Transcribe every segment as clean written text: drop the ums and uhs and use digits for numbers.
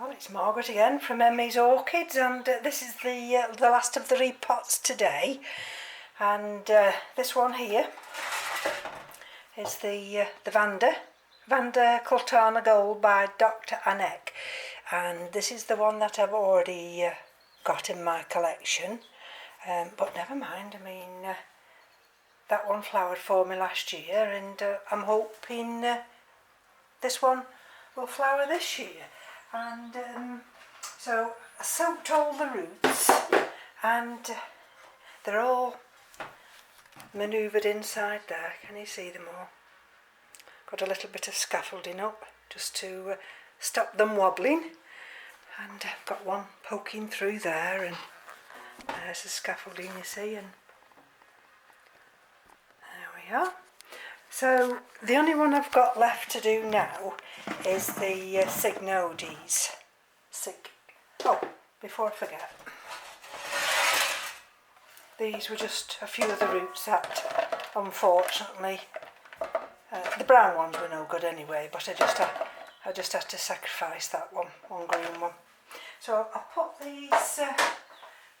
Well, it's Margaret again from M.E.s Orchids, and this is the last of the repots today. And this one here is the Vanda Kultana Gold by Dr. Anek, and this is the one that I've already got in my collection. But never mind. I mean, that one flowered for me last year, and I'm hoping this one will flower this year. And so I soaked all the roots, and they're all manoeuvred inside there. Can you see them all? Got a little bit of scaffolding up just to stop them wobbling, and I've got one poking through there, and there's the scaffolding, you see, and there we are. So the only one I've got left to do now is the Cycnodes. Oh, before I forget, these were just a few of the roots that, unfortunately, the brown ones were no good anyway, but I just had to sacrifice that one green one. So I'll put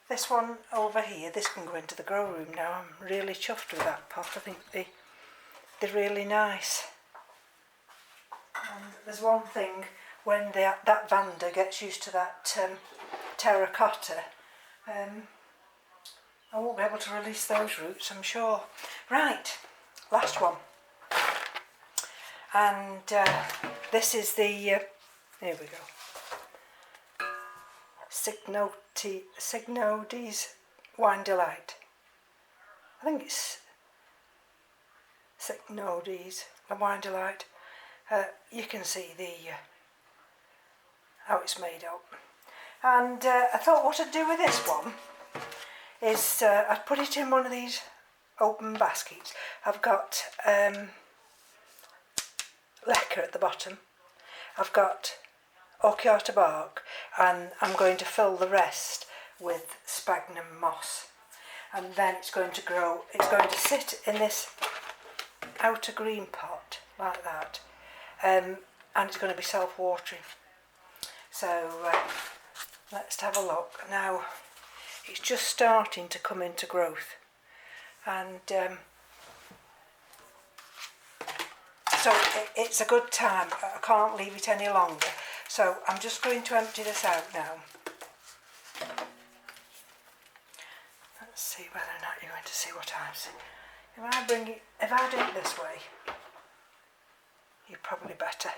this one over here. This can go into the grow room now. I'm really chuffed with that pot. I think they're really nice. And there's one thing, when that Vanda gets used to that terracotta, I won't be able to release those roots, I'm sure. Right, last one. And this is the, here we go, Cycnodes Wine Delight. I think it's Cycnodes, the Wine Delight. You can see how it's made up. And I thought what I'd do with this one is I'd put it in one of these open baskets. I've got lacquer at the bottom. I've got orchids bark, and I'm going to fill the rest with sphagnum moss. And then it's going to grow. It's going to sit in this outer green pot like that, and it's going to be self-watering. So let's have a look. Now it's just starting to come into growth, and so it's a good time. I can't leave it any longer, so I'm just going to empty this out now. Let's see whether or not you're going to see what I'm seeing. If I do it this way, you're probably better.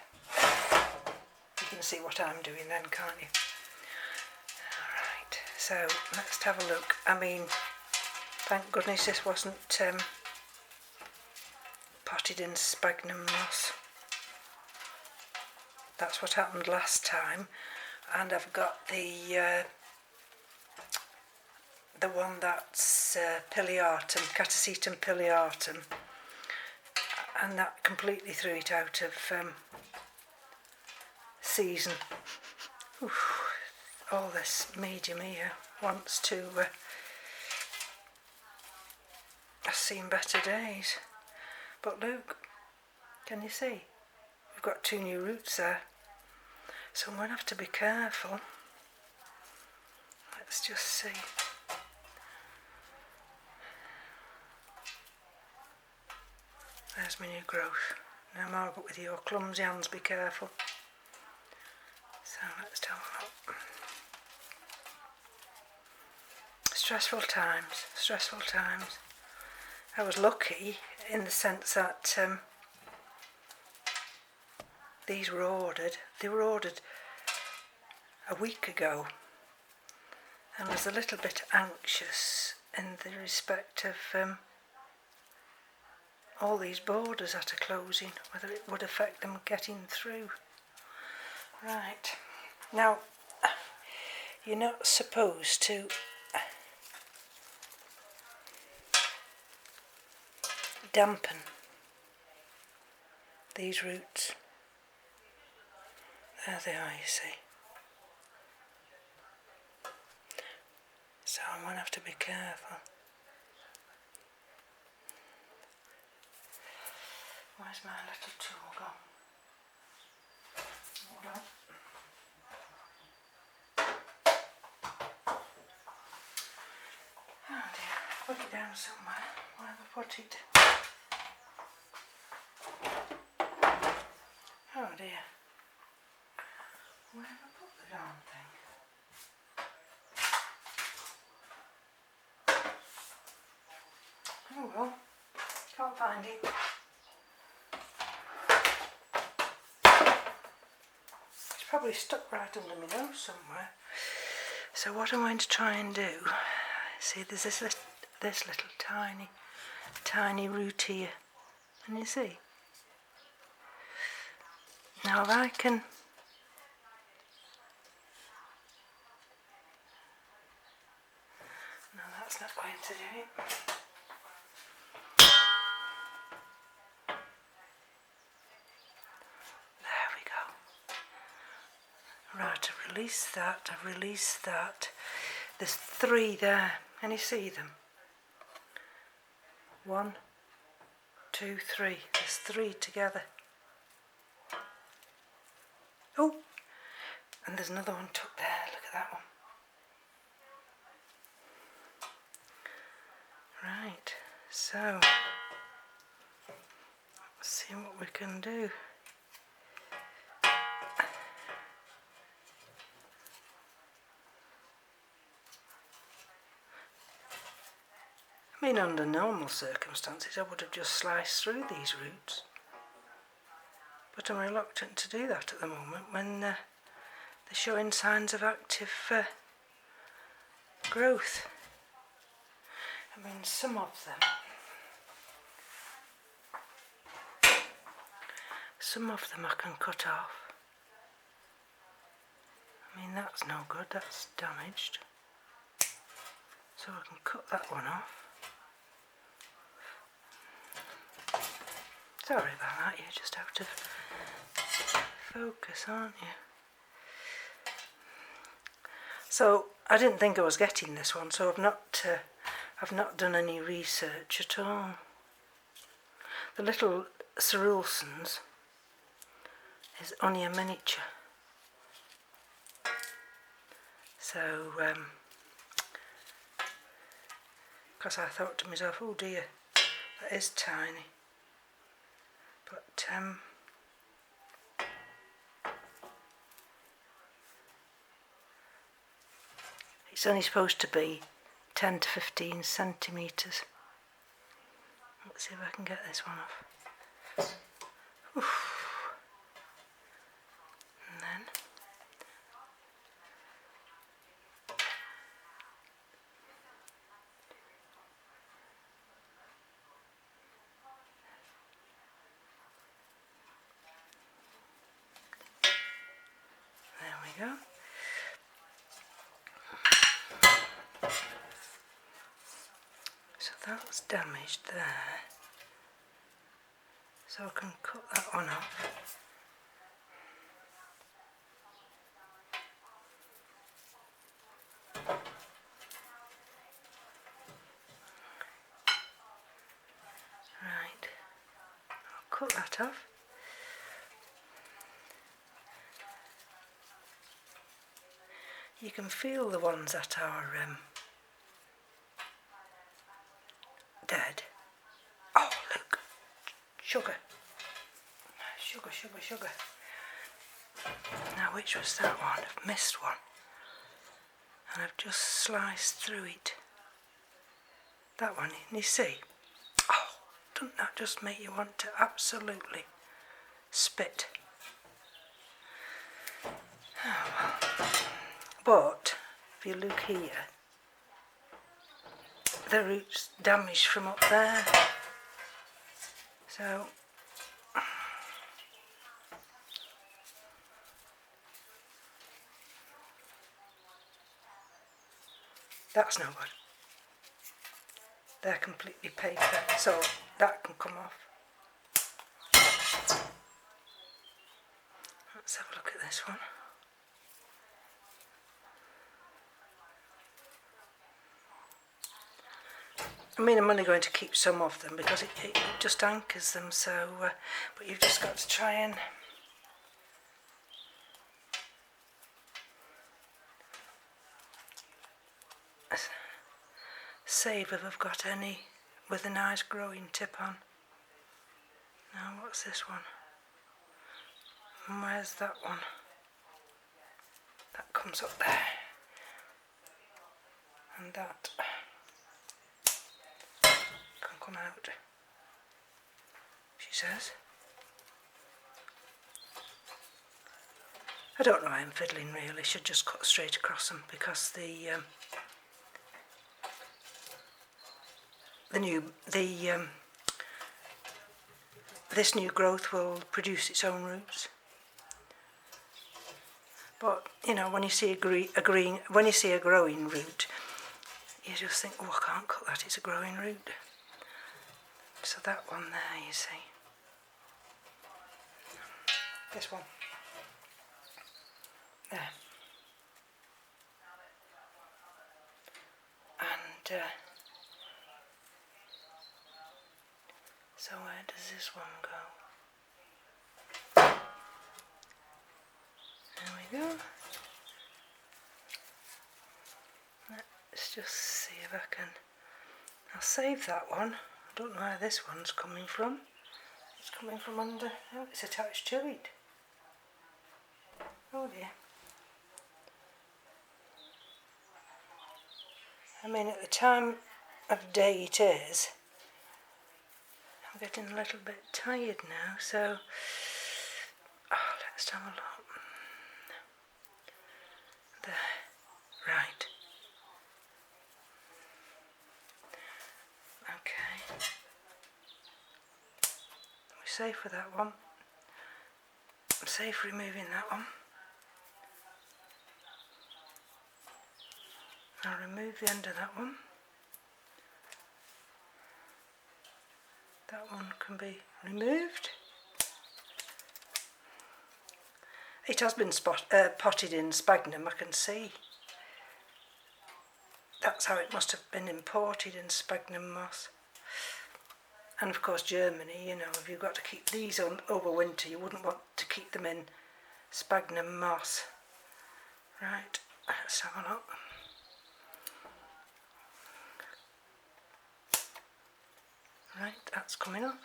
You can see what I'm doing then, can't you? Alright, so let's have a look. I mean, thank goodness this wasn't potted in sphagnum moss. That's what happened last time. And I've got the one that's pileatum, Catasetum pileatum, and that completely threw it out of season. Oof, all this medium here wants to I've seen better days. But look, can you see? We've got two new roots there, so I'm going to have to be careful. Let's just see. There's my new growth. Now Margaret, with your clumsy hands, be careful. So let's have a look. Stressful times. I was lucky in the sense that these were ordered. They were ordered a week ago, and I was a little bit anxious in the respect of all these borders that are closing, whether it would affect them getting through. Right, now you're not supposed to dampen these roots. There they are, you see. So I'm going to have to be careful. Where's my little tool gone? Hold on. put it down somewhere. Where have I put it? Oh dear. Where have I put the darn thing? Oh well, can't find it. It's probably stuck right under my nose somewhere. So what I'm going to try and do, see there's this little tiny root here, and you see? Now if I can, no that's not going to do it. There we go. Right, I've released that. There's 3 there, can you see them? 1, 2, 3, there's 3 together. Oh, and there's another one tucked there, look at that one. Right, so, let's see what we can do. I mean, under normal circumstances I would have just sliced through these roots, but I'm reluctant to do that at the moment when they're showing signs of active growth. I mean, some of them I can cut off. I mean, that's no good, that's damaged. So I can cut that one off. Sorry about that, you're just out of focus, aren't you? So I didn't think I was getting this one, so I've not done any research at all. The little Cerulsons is only a miniature, so because I thought to myself, oh dear, that is tiny, but it's only supposed to be 10 to 15 centimetres. Let's see if I can get this one off. Oof. And then there we go. So that's damaged there, so I can cut that one off. Right, I'll cut that off. You can feel the ones that are dead. Oh look, sugar. Now which was that one? I've missed one. And I've just sliced through it. That one, you see? Oh, doesn't that just make you want to absolutely spit? Oh well. But if you look here, the root's damaged from up there. So that's no good. They're completely paper, so that can come off. Let's have a look at this one. I mean, I'm only going to keep some of them because it just anchors them, so but you've just got to try and save if I've got any with a nice growing tip on. Now what's this one? And where's that one? That comes up there. And that can come out, she says. I don't know why I'm fiddling really, should just cut straight across them because this new growth will produce its own roots. But you know, when you see a growing root, you just think, oh, I can't cut that, it's a growing root. So that one there, you see. This one. There. And so where does this one go? There we go. Let's just see if I can. I'll save that one. I don't know where this one's coming from. It's coming from under. Oh, it's attached to it. Oh dear. I mean, at the time of day it is, I'm getting a little bit tired now, so let's have a look. There. Right. Okay. We're safe with that one. I'm safe removing that one. I'll remove the end of that one. That one can be removed. It has been potted in sphagnum, I can see. That's how it must have been imported, in sphagnum moss. And of course Germany, you know, if you've got to keep these on over winter, you wouldn't want to keep them in sphagnum moss. Right, let's have a look. Right, that's coming off.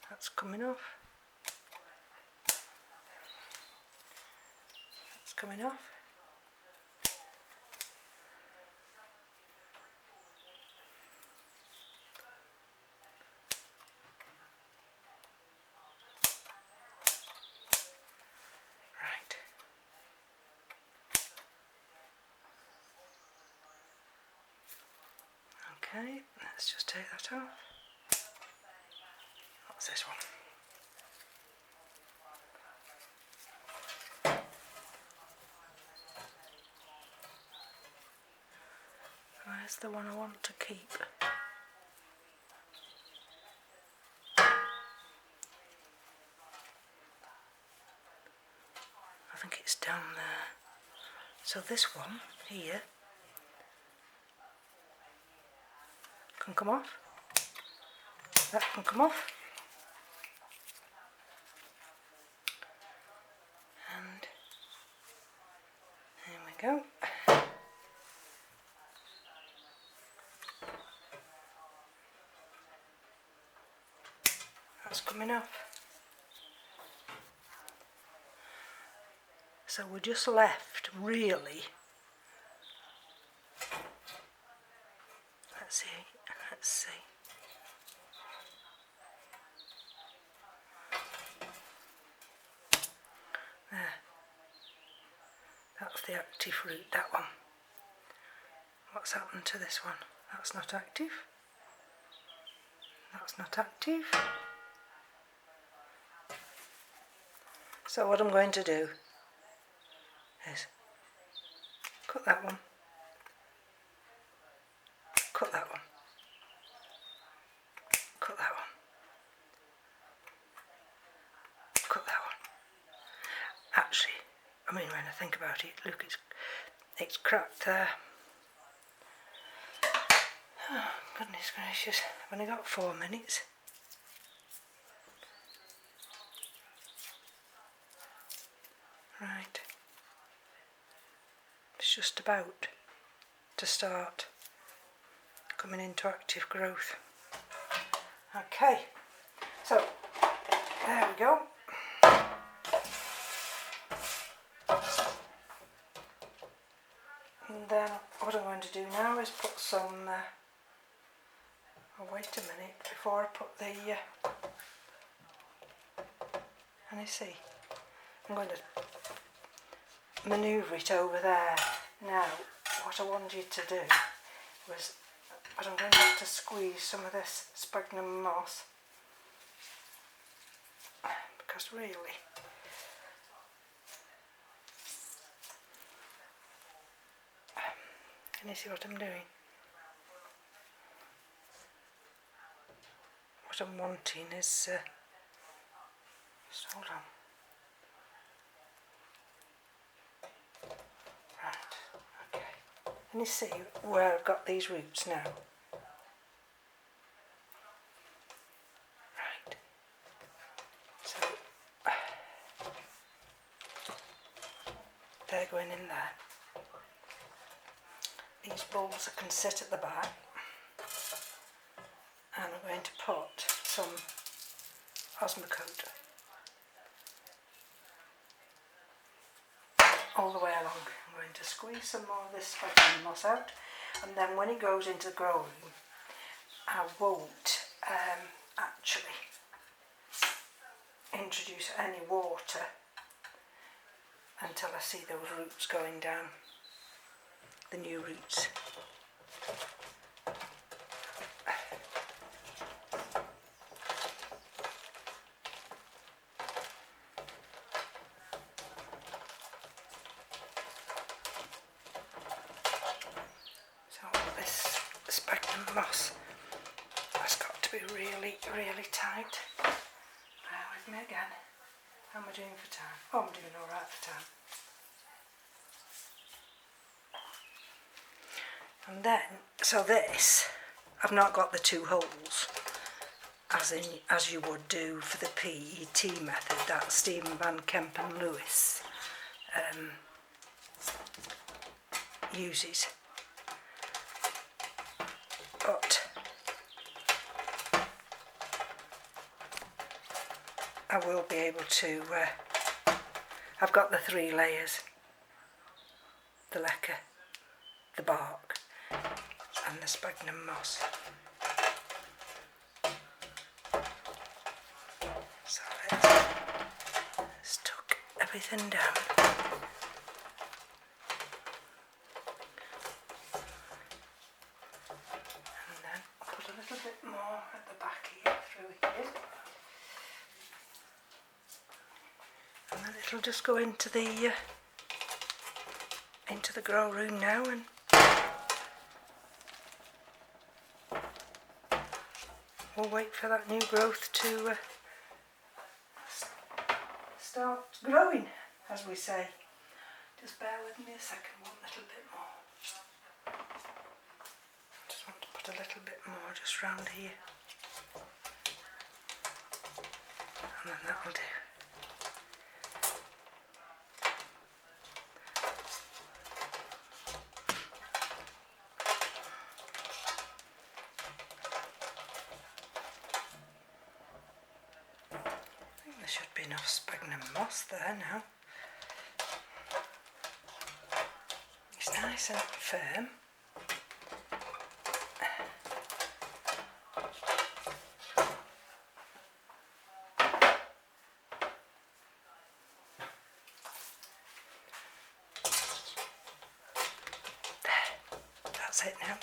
That's coming off. That's coming off. Right. Okay, let's just take that off. What's this one? Where's the one I want to keep? I think it's down there. So this one here can come off. That can come off. And there we go. That's coming off. So we're just left, really. Let's see, let's see. There. That's the active root, that one. What's happened to this one? That's not active. That's not active. So what I'm going to do is cut that one, cut that one, cut that one, cut that one. Actually, I mean, when I think about it, look, it's cracked there. Oh, goodness gracious, I've only got 4 minutes. Right. It's just about to start coming into active growth. Okay, so there we go. And then what I'm going to do now is put some, oh wait a minute, before I put the, and you see, I'm going to manoeuvre it over there. Now, what I wanted you to do was, but I'm going to have to squeeze some of this sphagnum moss, because really, can you see what I'm doing? What I'm wanting is, just hold on. Right, okay. Can you see where I've got these roots now? Right. So, they're going in there. These bulbs can sit at the back, and I'm going to put some Osmocote all the way along. I'm going to squeeze some more of this sphagnum moss out, and then when it goes into the grow room, I won't actually introduce any water until I see those roots going down, the new roots. So this sphagnum moss has got to be really, really tight. Bear with me again. How am I doing for time? Oh, I'm doing alright for time. And then, so this, I've not got the two holes, as you would do for the PET method that Stephen Van Kempen Lewis uses. But I will be able to, I've got the 3 layers, the leca, the bark and the sphagnum moss. So let's tuck everything down. And then I'll put a little bit more at the back here, through here. And then it'll just go into the grow room now, and we'll wait for that new growth to start growing, as we say. Just bear with me a second, one little bit more. Just want to put a little bit more just round here. And then that'll do. There should be enough sphagnum moss there now. It's nice and firm. There, that's it now.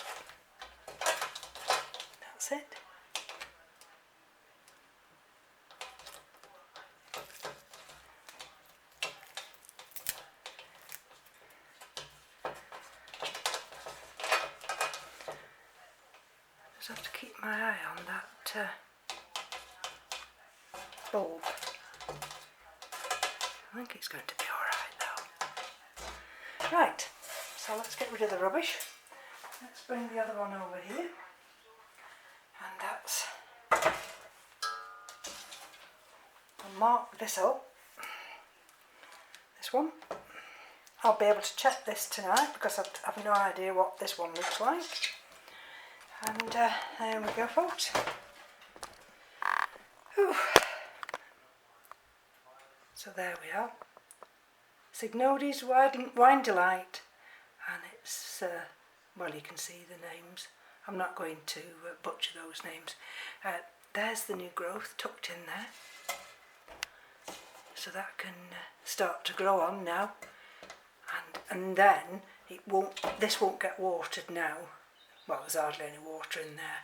That's it. I have to keep my eye on that bulb. I think it's going to be alright though. Right, so let's get rid of the rubbish. Let's bring the other one over here. And that's, I'll mark this up. This one. I'll be able to check this tonight because I have no idea what this one looks like. And there we go, folks. Whew. So there we are. Cycnodes Wine Delight, and it's, well, you can see the names. I'm not going to butcher those names. There's the new growth tucked in there. So that can start to grow on now. And then this won't get watered now. Well, there's hardly any water in there.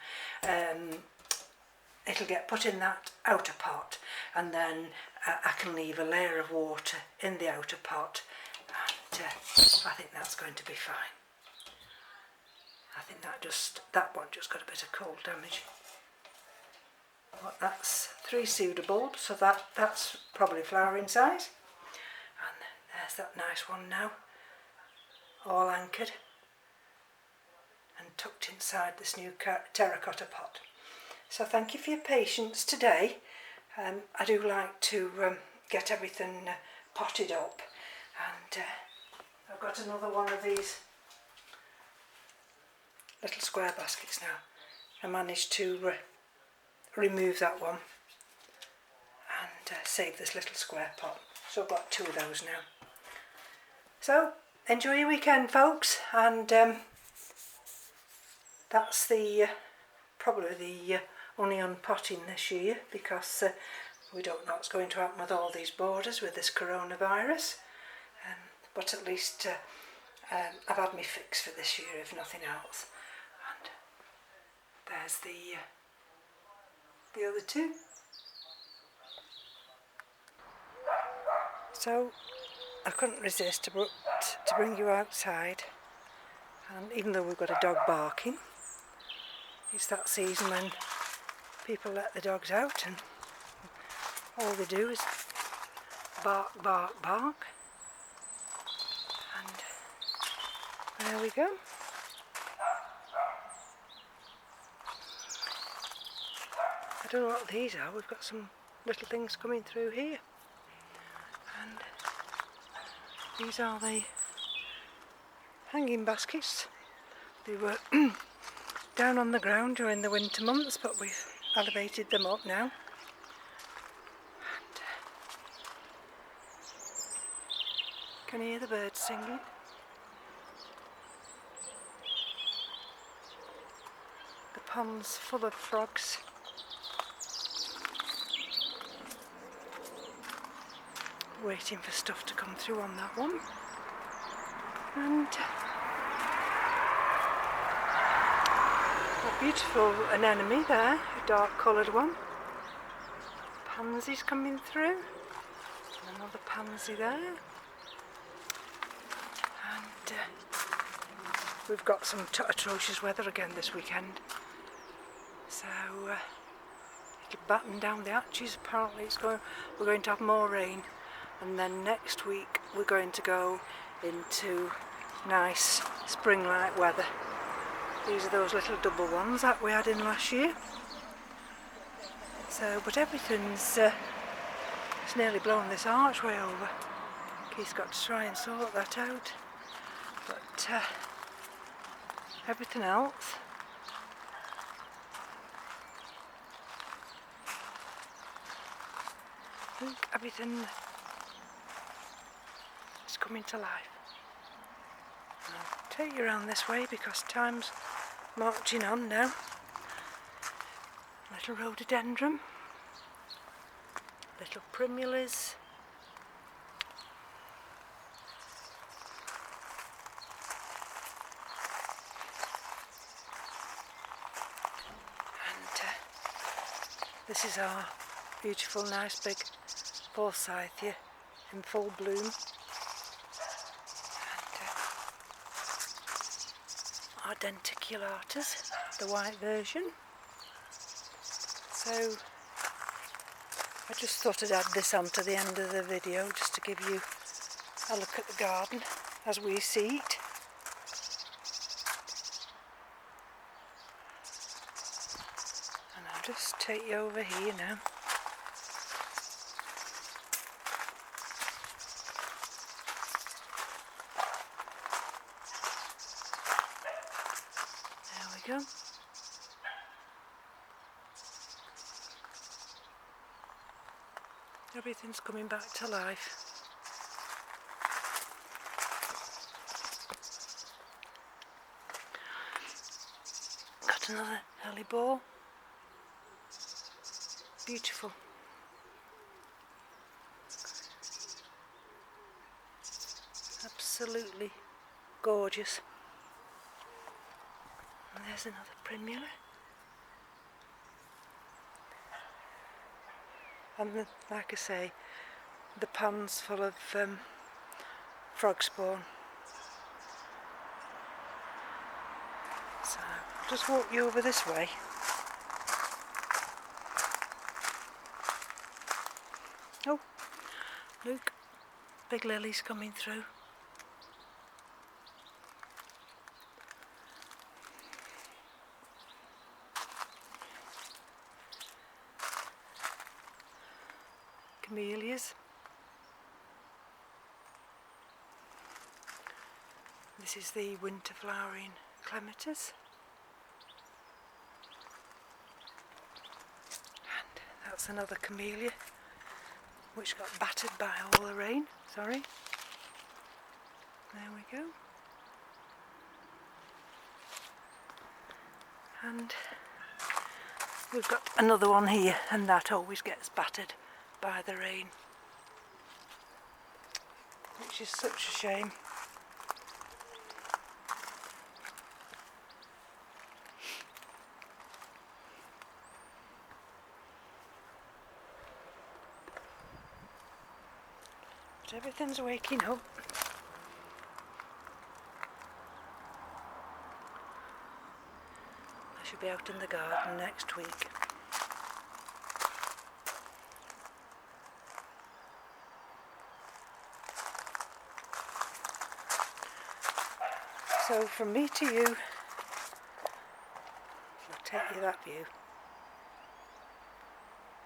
It'll get put in that outer pot, and then I can leave a layer of water in the outer pot, and I think that's going to be fine. I think that one just got a bit of cold damage. But that's 3 pseudobulbs, so that's probably flowering size. And there's that nice one now, all anchored and tucked inside this new terracotta pot. So thank you for your patience today. I do like to get everything potted up, and I've got another one of these little square baskets now. I managed to remove that one and save this little square pot. So I've got 2 of those now. So enjoy your weekend, folks, and that's probably the only unpotting this year, because we don't know what's going to happen with all these borders with this coronavirus, but at least I've had my fix for this year, if nothing else. And there's the other 2. So I couldn't resist to bring you outside, and even though we've got a dog barking, it's that season when people let the dogs out and all they do is bark, bark, bark. And there we go. I don't know what these are. We've got some little things coming through here, and these are the hanging baskets. They were down on the ground during the winter months, but we've elevated them up now. And can you hear the birds singing? The pond's full of frogs. Waiting for stuff to come through on that one. And a beautiful anemone there, a dark coloured one. Pansies coming through. And another pansy there. And we've got some atrocious weather again this weekend. So it'll batten down the hatches. Apparently we're going to have more rain. And then next week we're going to go into nice spring-like weather. These are those little double ones that we had in last year. So, but everything's it's nearly blown this archway over. Keith's got to try and sort that out. But everything else, I think everything is coming to life. And I'll take you around this way because time's marching on now. Little rhododendron, little primulas, and this is our beautiful, nice big forsythia in full bloom. Our denticulatus, the white version. So I just thought I'd add this on to the end of the video just to give you a look at the garden as we see it. And I'll just take you over here now. There we go. Everything's coming back to life. Got another early ball. Beautiful. Absolutely gorgeous. And there's another primula. And like I say, the pond's full of frog spawn. So I'll just walk you over this way. Oh, look, big lilies coming through. Camellias. This is the winter flowering clematis. And that's another camellia which got battered by all the rain. Sorry. There we go. And we've got another one here, and that always gets battered by the rain, which is such a shame. But everything's waking up. I should be out in the garden next week. So from me to you, I'll take you that view.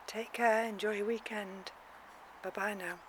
Take care, enjoy your weekend. Bye bye now.